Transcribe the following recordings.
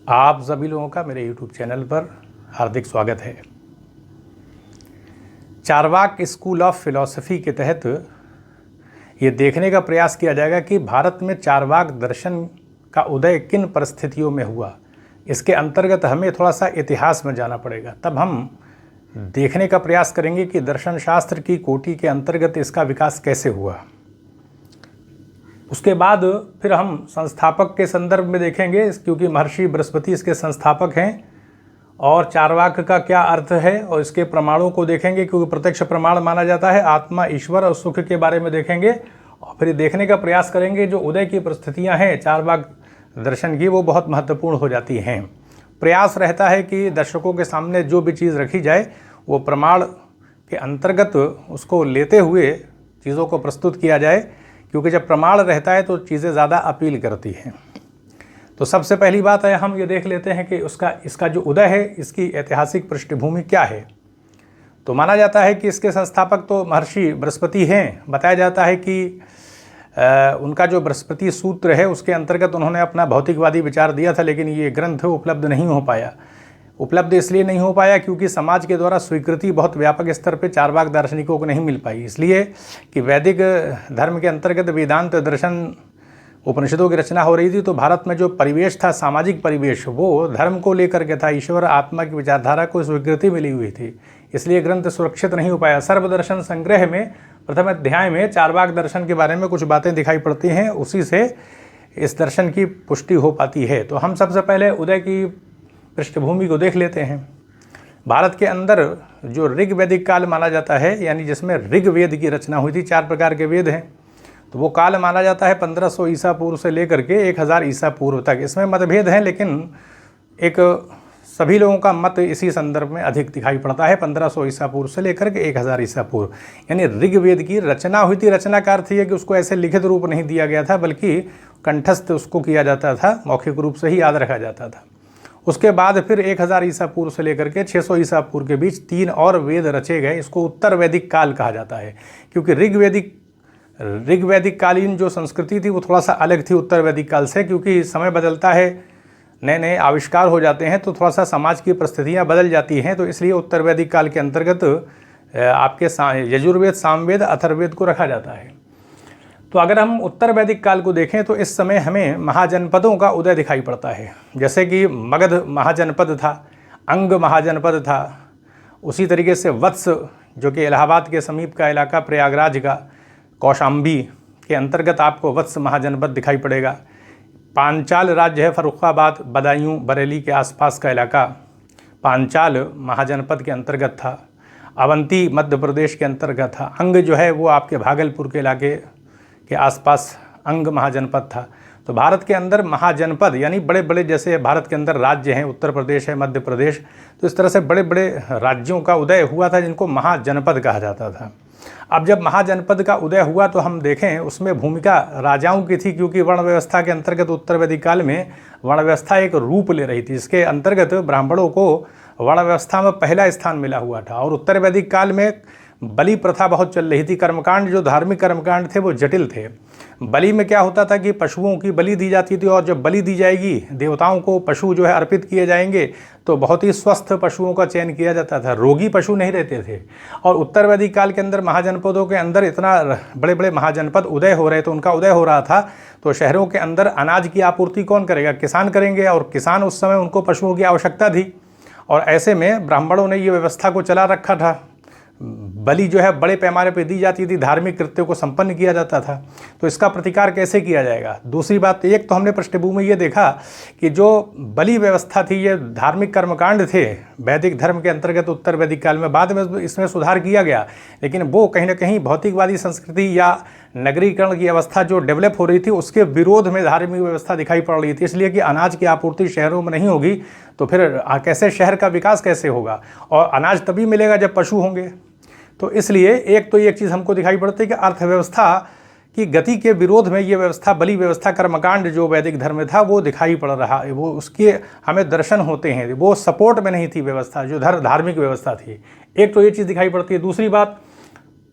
आप सभी लोगों का मेरे YouTube चैनल पर हार्दिक स्वागत है। चारवाक स्कूल ऑफ फिलॉसफी के तहत ये देखने का प्रयास किया जाएगा कि भारत में चारवाक दर्शन का उदय किन परिस्थितियों में हुआ। इसके अंतर्गत हमें थोड़ा सा इतिहास में जाना पड़ेगा, तब हम देखने का प्रयास करेंगे कि दर्शन शास्त्र की कोटि के अंतर्गत इसका विकास कैसे हुआ। उसके बाद फिर हम संस्थापक के संदर्भ में देखेंगे, क्योंकि महर्षि बृहस्पति इसके संस्थापक हैं, और चारवाक का क्या अर्थ है और इसके प्रमाणों को देखेंगे, क्योंकि प्रत्यक्ष प्रमाण माना जाता है। आत्मा, ईश्वर और सुख के बारे में देखेंगे और फिर देखने का प्रयास करेंगे जो उदय की परिस्थितियां हैं चारवाक दर्शन की, वो बहुत महत्वपूर्ण हो जाती हैं। प्रयास रहता है कि दर्शकों के सामने जो भी चीज़ रखी जाए वो प्रमाण के अंतर्गत उसको लेते हुए चीज़ों को प्रस्तुत किया जाए, क्योंकि जब प्रमाण रहता है तो चीज़ें ज़्यादा अपील करती हैं। तो सबसे पहली बात है, हम ये देख लेते हैं कि इसका जो उदय है, इसकी ऐतिहासिक पृष्ठभूमि क्या है। तो माना जाता है कि इसके संस्थापक तो महर्षि बृहस्पति हैं। बताया जाता है कि उनका जो बृहस्पति सूत्र है उसके अंतर्गत उन्होंने अपना भौतिकवादी विचार दिया था, लेकिन ये ग्रंथ उपलब्ध नहीं हो पाया। उपलब्ध इसलिए नहीं हो पाया क्योंकि समाज के द्वारा स्वीकृति बहुत व्यापक स्तर पे चारवाक दार्शनिकों को नहीं मिल पाई, इसलिए कि वैदिक धर्म के अंतर्गत वेदांत दर्शन उपनिषदों की रचना हो रही थी। तो भारत में जो परिवेश था, सामाजिक परिवेश, वो धर्म को लेकर के था, ईश्वर आत्मा की विचारधारा को स्वीकृति मिली हुई थी, इसलिए ग्रंथ सुरक्षित नहीं हो पाया। सर्वदर्शन संग्रह में प्रथम अध्याय में चारवाक दर्शन के बारे में कुछ बातें दिखाई पड़ती हैं, उसी से इस दर्शन की पुष्टि हो पाती है। तो हम सबसे पहले उदय की पृष्ठभूमि को देख लेते हैं। भारत के अंदर जो ऋग वैदिक काल माना जाता है, यानी जिसमें ऋग्वेद की रचना हुई थी, 4 प्रकार के वेद हैं, तो वो काल माना जाता है 1500 ईसा पूर्व से लेकर के 1000 ईसा पूर्व तक। इसमें मतभेद हैं, लेकिन एक सभी लोगों का मत इसी संदर्भ में अधिक दिखाई पड़ता है, 1500 ईसा पूर्व से लेकर के 1000 ईसा पूर्व, यानी ऋग्वेद की रचना हुई थी। रचना का अर्थ ये कि उसको ऐसे लिखित रूप नहीं दिया गया था, बल्कि कंठस्थ उसको किया जाता था, मौखिक रूप से ही याद रखा जाता था। उसके बाद फिर 1000 ईसा पूर्व से लेकर के 600 ईसा पूर्व के बीच 3 और वेद रचे गए। इसको उत्तर वैदिक काल कहा जाता है, क्योंकि ऋग्वैदिक कालीन जो संस्कृति थी वो थोड़ा सा अलग थी उत्तर वैदिक काल से, क्योंकि समय बदलता है, नए नए आविष्कार हो जाते हैं, तो थोड़ा सा समाज की परिस्थितियाँ बदल जाती हैं। तो इसलिए उत्तर वैदिक काल के अंतर्गत आपके यजुर्वेद, सामवेद, अथर्ववेद को रखा जाता है। तो अगर हम उत्तर वैदिक काल को देखें तो इस समय हमें महाजनपदों का उदय दिखाई पड़ता है, जैसे कि मगध महाजनपद था, अंग महाजनपद था, उसी तरीके से वत्स जो कि इलाहाबाद के समीप का इलाका, प्रयागराज का कौशाम्बी के अंतर्गत आपको वत्स महाजनपद दिखाई पड़ेगा। पांचाल राज्य है, फर्रुखाबाद, बदायूं, बरेली के आसपास का इलाका पांचाल महाजनपद के अंतर्गत था। अवंती मध्य प्रदेश के अंतर्गत था। अंग जो है वो आपके भागलपुर के इलाके के आसपास अंग महाजनपद था। तो भारत के अंदर महाजनपद यानी बड़े बड़े, जैसे भारत के अंदर राज्य हैं, उत्तर प्रदेश है, मध्य प्रदेश, तो इस तरह से बड़े बड़े राज्यों का उदय हुआ था जिनको महाजनपद कहा जाता था। अब जब महाजनपद का उदय हुआ तो हम देखें उसमें भूमिका राजाओं की थी, क्योंकि वर्ण व्यवस्था के अंतर्गत उत्तर वैदिक काल में वर्ण व्यवस्था एक रूप ले रही थी। इसके अंतर्गत ब्राह्मणों को वर्ण व्यवस्था में पहला स्थान मिला हुआ था, और उत्तर वैदिक काल में बलि प्रथा बहुत चल रही थी। कर्मकांड, जो धार्मिक कर्मकांड थे वो जटिल थे। बलि में क्या होता था कि पशुओं की बलि दी जाती थी, और जब बलि दी जाएगी, देवताओं को पशु जो है अर्पित किए जाएंगे, तो बहुत ही स्वस्थ पशुओं का चयन किया जाता था, रोगी पशु नहीं रहते थे। और उत्तर वैदिक काल के अंदर महाजनपदों के अंदर इतना बड़े बड़े महाजनपद उदय हो रहे, तो उनका उदय हो रहा था, तो शहरों के अंदर अनाज की आपूर्ति कौन करेगा? किसान करेंगे, और किसान उस समय उनको पशुओं की आवश्यकता थी, और ऐसे में ब्राह्मणों ने ये व्यवस्था को चला रखा था। बलि जो है बड़े पैमाने पर दी जाती थी, धार्मिक कृत्यों को संपन्न किया जाता था। तो इसका प्रतिकार कैसे किया जाएगा? दूसरी बात, एक तो हमने पृष्ठभूमि ये देखा कि जो बलि व्यवस्था थी, ये धार्मिक कर्मकांड थे वैदिक धर्म के अंतर्गत उत्तर वैदिक काल में। बाद में इसमें सुधार किया गया, लेकिन वो कहीं ना कहीं भौतिकवादी संस्कृति या नगरीकरण की अवस्था जो डेवलप हो रही थी उसके विरोध में धार्मिक व्यवस्था दिखाई पड़ रही थी। इसलिए कि अनाज की आपूर्ति शहरों में नहीं होगी तो फिर कैसे शहर का विकास कैसे होगा? और अनाज तभी मिलेगा जब पशु होंगे। तो इसलिए एक तो एक चीज़ हमको दिखाई पड़ती है कि अर्थव्यवस्था की गति के विरोध में ये व्यवस्था, बलि व्यवस्था, कर्मकांड जो वैदिक धर्म में था वो दिखाई पड़ रहा है। वो उसके हमें दर्शन होते हैं, वो सपोर्ट में नहीं थी व्यवस्था जो धार्मिक व्यवस्था थी। एक तो ये चीज़ दिखाई पड़ती है। दूसरी बात,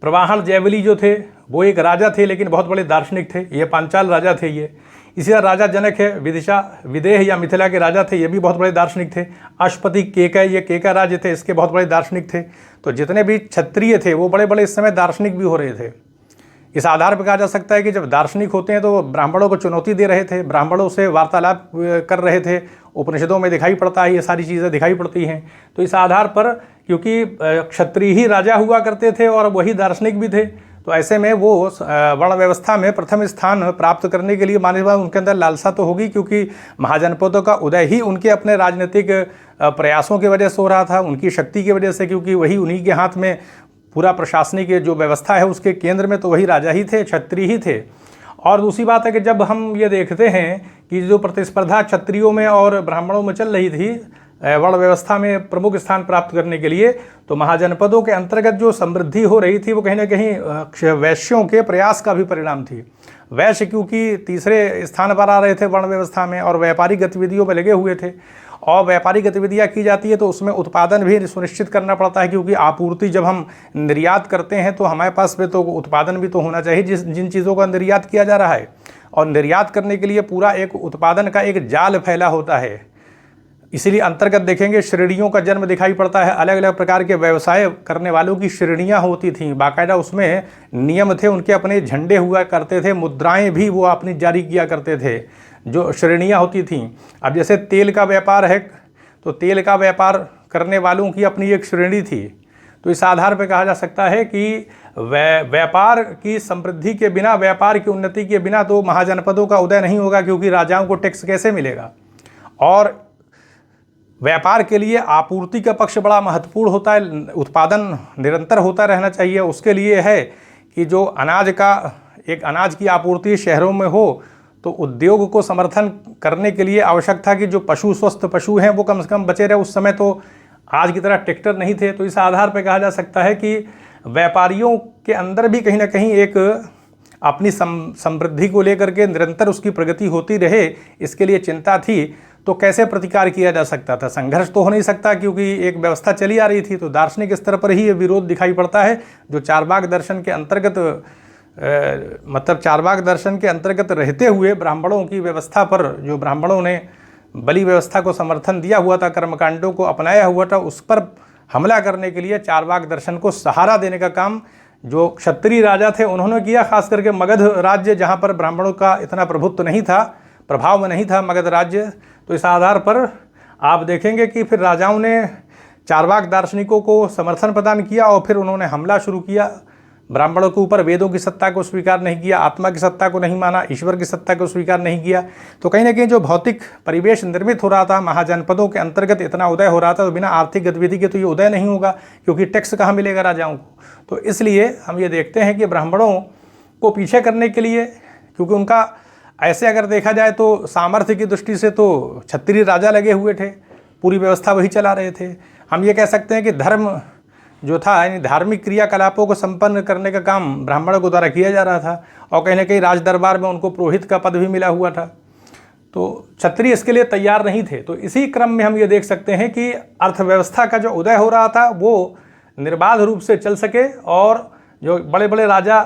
प्रवाहन जयवली जो थे वो एक राजा थे, लेकिन बहुत बड़े दार्शनिक थे। ये पांचाल राजा थे। इसी तरह राजा जनक है, विदिशा विदेह या मिथिला के राजा थे, ये भी बहुत बड़े दार्शनिक थे। अश्वपति केकय, ये केकय राज्य थे, इसके बहुत बड़े दार्शनिक थे। तो जितने भी क्षत्रिय थे वो बड़े बड़े इस समय दार्शनिक भी हो रहे थे। इस आधार पर कहा जा सकता है कि जब दार्शनिक होते हैं तो ब्राह्मणों को चुनौती दे रहे थे, ब्राह्मणों से वार्तालाप कर रहे थे। उपनिषदों में दिखाई पड़ता है, ये सारी चीज़ें दिखाई पड़ती हैं। तो इस आधार पर क्योंकि क्षत्रिय ही राजा हुआ करते थे और वही दार्शनिक भी थे, तो ऐसे में वो वर्ण व्यवस्था में प्रथम स्थान प्राप्त करने के लिए माने उनके अंदर लालसा तो होगी, क्योंकि महाजनपदों का उदय ही उनके अपने राजनीतिक प्रयासों की वजह से हो रहा था, उनकी शक्ति की वजह से, क्योंकि वही उन्हीं के हाथ में पूरा प्रशासनिक जो व्यवस्था है उसके केंद्र में तो वही राजा ही थे, क्षत्रिय ही थे। और दूसरी बात है कि जब हम ये देखते हैं कि जो प्रतिस्पर्धा क्षत्रियों में और ब्राह्मणों में चल रही थी वर्ण व्यवस्था में प्रमुख स्थान प्राप्त करने के लिए, तो महाजनपदों के अंतर्गत जो समृद्धि हो रही थी वो कहीं ना कहीं वैश्यों के प्रयास का भी परिणाम थी। वैश्य क्योंकि तीसरे स्थान पर आ रहे थे वर्ण व्यवस्था में और व्यापारिक गतिविधियों में लगे हुए थे, और व्यापारिक गतिविधियाँ की जाती है तो उसमें उत्पादन भी सुनिश्चित करना पड़ता है, क्योंकि आपूर्ति जब हम निर्यात करते हैं तो हमारे पास में तो उत्पादन भी तो होना चाहिए जिन चीज़ों का निर्यात किया जा रहा है। और निर्यात करने के लिए पूरा एक उत्पादन का एक जाल फैला होता है। इसीलिए अंतर्गत देखेंगे श्रेणियों का जन्म दिखाई पड़ता है। अलग अलग प्रकार के व्यवसाय करने वालों की श्रेणियाँ होती थीं, बाकायदा उसमें नियम थे, उनके अपने झंडे हुआ करते थे, मुद्राएं भी वो अपनी जारी किया करते थे, जो श्रेणियाँ होती थीं। अब जैसे तेल का व्यापार है तो तेल का व्यापार करने वालों की अपनी एक श्रेणी थी। तो इस आधार पर कहा जा सकता है कि व्यापार की समृद्धि के बिना, व्यापार की उन्नति के बिना तो महाजनपदों का उदय नहीं होगा, क्योंकि राजाओं को टैक्स कैसे मिलेगा। और व्यापार के लिए आपूर्ति का पक्ष बड़ा महत्वपूर्ण होता है, उत्पादन निरंतर होता रहना चाहिए। उसके लिए है कि जो अनाज की आपूर्ति शहरों में हो, तो उद्योग को समर्थन करने के लिए आवश्यक था कि जो पशु, स्वस्थ पशु हैं वो कम से कम बचे रहे। उस समय तो आज की तरह ट्रैक्टर नहीं थे। तो इस आधार पर कहा जा सकता है कि व्यापारियों के अंदर भी कहीं ना कहीं एक अपनी समृद्धि को लेकर के निरंतर उसकी प्रगति होती रहे, इसके लिए चिंता थी। तो कैसे प्रतिकार किया जा सकता था? संघर्ष तो हो नहीं सकता, क्योंकि एक व्यवस्था चली आ रही थी। तो दार्शनिक स्तर पर ही ये विरोध दिखाई पड़ता है, जो चारवाक दर्शन के अंतर्गत चारवाक दर्शन के अंतर्गत रहते हुए ब्राह्मणों की व्यवस्था पर, जो ब्राह्मणों ने बलि व्यवस्था को समर्थन दिया हुआ था, कर्मकांडों को अपनाया हुआ था, उस पर हमला करने के लिए चारवाक दर्शन को सहारा देने का काम जो क्षत्रिय राजा थे उन्होंने किया। खास करके मगध राज्य, जहाँ पर ब्राह्मणों का इतना प्रभुत्व नहीं था, प्रभाव में नहीं था मगध राज्य। तो इस आधार पर आप देखेंगे कि फिर राजाओं ने चारवाक दार्शनिकों को समर्थन प्रदान किया और फिर उन्होंने हमला शुरू किया ब्राह्मणों के ऊपर। वेदों की सत्ता को स्वीकार नहीं किया, आत्मा की सत्ता को नहीं माना, ईश्वर की सत्ता को स्वीकार नहीं किया। तो कहीं ना कहीं जो भौतिक परिवेश निर्मित हो रहा था, महाजनपदों के अंतर्गत इतना उदय हो रहा था, तो बिना आर्थिक गतिविधि के तो ये उदय नहीं होगा, क्योंकि टैक्स कहाँ मिलेगा राजाओं को। तो इसलिए हम ये देखते हैं कि ब्राह्मणों को पीछे करने के लिए, क्योंकि उनका ऐसे अगर देखा जाए तो सामर्थ्य की दृष्टि से तो क्षत्रिय राजा लगे हुए थे, पूरी व्यवस्था वही चला रहे थे। हम ये कह सकते हैं कि धर्म जो था, यानी धार्मिक क्रियाकलापों को संपन्न करने का काम ब्राह्मणों को द्वारा किया जा रहा था, और कहीं ना कहीं राज दरबार में उनको पुरोहित का पद भी मिला हुआ था। तो क्षत्रिय इसके लिए तैयार नहीं थे। तो इसी क्रम में हम ये देख सकते हैं कि अर्थव्यवस्था का जो उदय हो रहा था वो निर्बाध रूप से चल सके, और जो बड़े बड़े राजा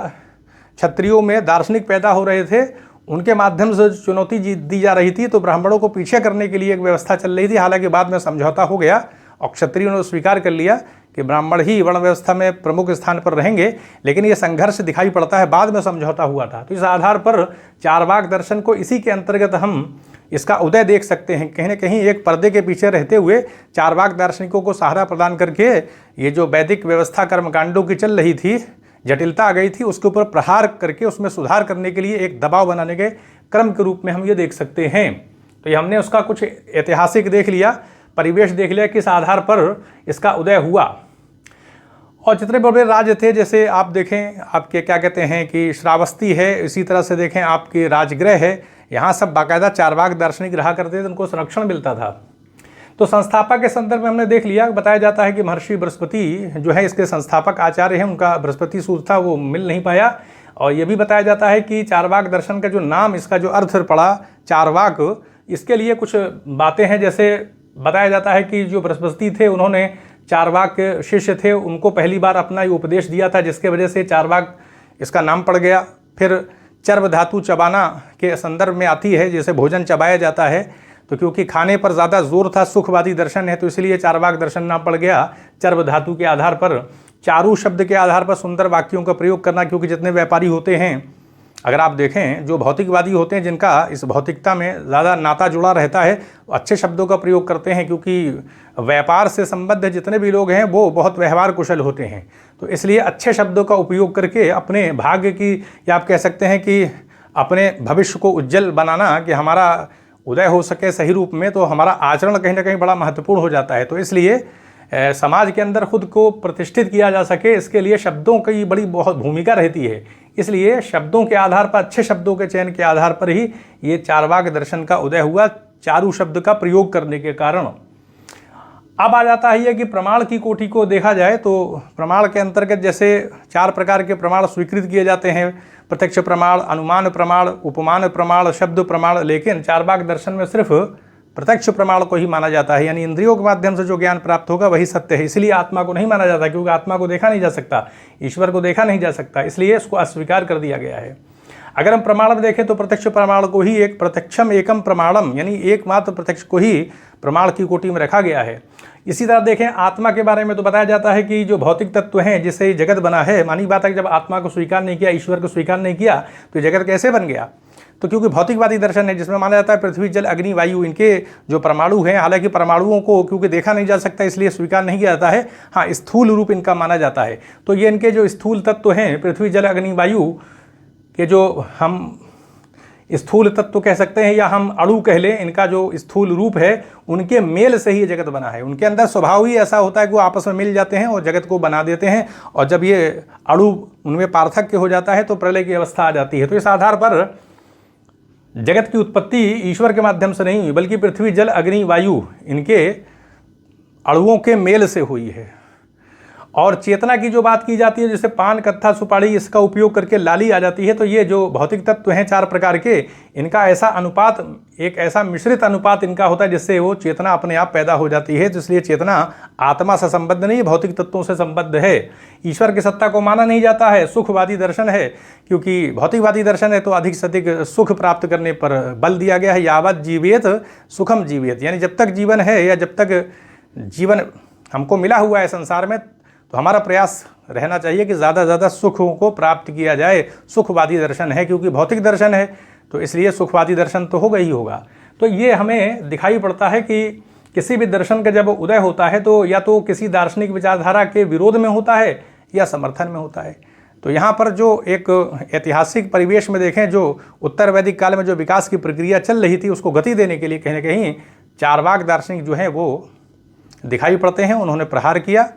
क्षत्रियों में दार्शनिक पैदा हो रहे थे, उनके माध्यम से चुनौती दी जा रही थी। तो ब्राह्मणों को पीछे करने के लिए एक व्यवस्था चल रही थी। हालांकि बाद में समझौता हो गया और क्षत्रियों ने स्वीकार कर लिया कि ब्राह्मण ही वर्ण व्यवस्था में प्रमुख स्थान पर रहेंगे, लेकिन ये संघर्ष दिखाई पड़ता है, बाद में समझौता हुआ था। तो इस आधार पर चारवाक दर्शन को इसी के अंतर्गत हम इसका उदय देख सकते हैं। कहीं ना कहीं एक पर्दे के पीछे रहते हुए चारवाक दार्शनिकों को सहारा प्रदान करके ये जो वैदिक व्यवस्था कर्मकांडों की चल रही थी, जटिलता आ गई थी, उसके ऊपर प्रहार करके उसमें सुधार करने के लिए एक दबाव बनाने के क्रम के रूप में हम ये देख सकते हैं। तो ये हमने उसका कुछ ऐतिहासिक देख लिया, परिवेश देख लिया, किस आधार पर इसका उदय हुआ। और जितने बड़े राज्य थे, जैसे आप देखें आपके क्या कहते हैं कि श्रावस्ती है, इसी तरह से देखें आपके राजगृह है, यहाँ सब बाकायदा चारवाक दार्शनिक रहा करते थे, उनको संरक्षण मिलता था। तो संस्थापक के संदर्भ में हमने देख लिया, बताया जाता है कि महर्षि बृहस्पति जो है इसके संस्थापक आचार्य हैं, उनका बृहस्पति सूत्र था, वो मिल नहीं पाया। और ये भी बताया जाता है कि चारवाक दर्शन का जो नाम, इसका जो अर्थ पड़ा चारवाक, इसके लिए कुछ बातें हैं। जैसे बताया जाता है कि जो बृहस्पति थे उन्होंने चारवाक शिष्य थे, उनको पहली बार अपना ये उपदेश दिया था, जिसके वजह से चारवाक इसका नाम पड़ गया। फिर चर्व धातु चबाना के संदर्भ में आती है, जैसे भोजन चबाया जाता है, तो क्योंकि खाने पर ज़्यादा जोर था, सुखवादी दर्शन है, तो इसलिए चारवाक दर्शन नाम पड़ गया। चर्व धातु के आधार पर, चारु शब्द के आधार पर सुंदर वाक्यों का प्रयोग करना, क्योंकि जितने व्यापारी होते हैं, अगर आप देखें जो भौतिकवादी होते हैं, जिनका इस भौतिकता में ज़्यादा नाता जुड़ा रहता है, अच्छे शब्दों का प्रयोग करते हैं, क्योंकि व्यापार से संबद्ध जितने भी लोग हैं वो बहुत व्यवहार कुशल होते हैं। तो इसलिए अच्छे शब्दों का उपयोग करके अपने भाग्य की, या आप कह सकते हैं कि अपने भविष्य को उज्जवल बनाना, कि हमारा उदय हो सके सही रूप में, तो हमारा आचरण कहीं ना कहीं बड़ा महत्वपूर्ण हो जाता है। तो इसलिए समाज के अंदर खुद को प्रतिष्ठित किया जा सके, इसके लिए शब्दों की बड़ी बहुत भूमिका रहती है। इसलिए शब्दों के आधार पर, अच्छे शब्दों के चयन के आधार पर ही ये चारवाक दर्शन का उदय हुआ, चारु शब्द का प्रयोग करने के कारण। अब आ जाता है कि प्रमाण की कोटि को देखा जाए तो प्रमाण के अंतर्गत जैसे 4 प्रकार के प्रमाण स्वीकृत किए जाते हैं, प्रत्यक्ष प्रमाण, अनुमान प्रमाण, उपमान प्रमाण, शब्द प्रमाण। लेकिन चारवाक दर्शन में सिर्फ प्रत्यक्ष प्रमाण को ही माना जाता है, यानी इंद्रियों के माध्यम से जो ज्ञान प्राप्त होगा वही सत्य है। इसलिए आत्मा को नहीं माना जाता, क्योंकि आत्मा को देखा नहीं जा सकता, ईश्वर को देखा नहीं जा सकता, इसलिए इसको अस्वीकार कर दिया गया है। अगर हम प्रमाण में देखें तो प्रत्यक्ष प्रमाण को ही एक प्रत्यक्षम एकम प्रमाणम, यानी एकमात्र प्रत्यक्ष को ही प्रमाण की कोटि में रखा गया है। इसी तरह देखें आत्मा के बारे में तो बताया जाता है कि जो भौतिक तत्व हैं जिससे जगत बना है, मानी बात है कि जब आत्मा को स्वीकार नहीं किया, ईश्वर को स्वीकार नहीं किया, तो जगत कैसे बन गया? तो क्योंकि भौतिकवादी दर्शन है जिसमें माना जाता है पृथ्वी, जल, अग्नि, वायु, इनके जो परमाणु हैं, हालांकि परमाणुओं को क्योंकि देखा नहीं जा सकता इसलिए स्वीकार नहीं किया जाता है, हाँ स्थूल रूप इनका माना जाता है। तो ये इनके जो स्थूल तत्व हैं, पृथ्वी, जल, अग्नि, वायु के जो हम स्थूल तत्व कह सकते हैं या हम अणु कह लें, इनका जो स्थूल रूप है उनके मेल से ही जगत बना है। उनके अंदर स्वभाव ही ऐसा होता है कि वो आपस में मिल जाते हैं और जगत को बना देते हैं, और जब ये अणु उनमें पार्थक्य हो जाता है तो प्रलय की अवस्था आ जाती है। तो इस आधार पर जगत की उत्पत्ति ईश्वर के माध्यम से नहीं हुई, बल्कि पृथ्वी, जल, अग्नि, वायु इनके अणुओं के मेल से हुई है। और चेतना की जो बात की जाती है, जैसे पान, कत्था, सुपारी, इसका उपयोग करके लाली आ जाती है, तो ये जो भौतिक तत्व हैं 4 प्रकार के, इनका ऐसा अनुपात, एक ऐसा मिश्रित अनुपात इनका होता है जिससे वो चेतना अपने आप पैदा हो जाती है। तो इसलिए चेतना आत्मा से संबद्ध नहीं, भौतिक तत्वों से संबद्ध है। ईश्वर की सत्ता को माना नहीं जाता है, सुखवादी दर्शन है, क्योंकि भौतिकवादी दर्शन है तो अधिक से अधिक सुख प्राप्त करने पर बल दिया गया है। यावत जीवेत सुखम जीवेत, यानी जब तक जीवन है या जब तक जीवन हमको मिला हुआ है संसार में, तो हमारा प्रयास रहना चाहिए कि ज़्यादा से ज़्यादा सुखों को प्राप्त किया जाए। सुखवादी दर्शन है, क्योंकि भौतिक दर्शन है तो इसलिए सुखवादी दर्शन तो होगा ही होगा। तो ये हमें दिखाई पड़ता है कि किसी भी दर्शन का जब उदय होता है तो या तो किसी दार्शनिक विचारधारा के विरोध में होता है या समर्थन में होता है। तो यहाँ पर जो एक ऐतिहासिक परिवेश में देखें, जो उत्तर वैदिक काल में जो विकास की प्रक्रिया चल रही थी उसको गति देने के लिए कहीं ना कहीं चारवाक दार्शनिक जो हैं वो दिखाई पड़ते हैं। उन्होंने प्रहार किया,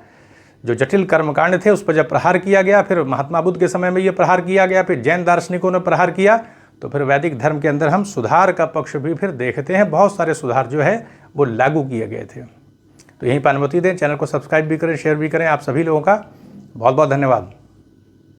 जो जटिल कर्मकांड थे उस पर जब प्रहार किया गया, फिर महात्मा बुद्ध के समय में ये प्रहार किया गया, फिर जैन दार्शनिकों ने प्रहार किया, तो फिर वैदिक धर्म के अंदर हम सुधार का पक्ष भी फिर देखते हैं। बहुत सारे सुधार जो है वो लागू किए गए थे। तो यहीं पर अनुमति दें, चैनल को सब्सक्राइब भी करें, शेयर भी करें। आप सभी लोगों का बहुत बहुत धन्यवाद।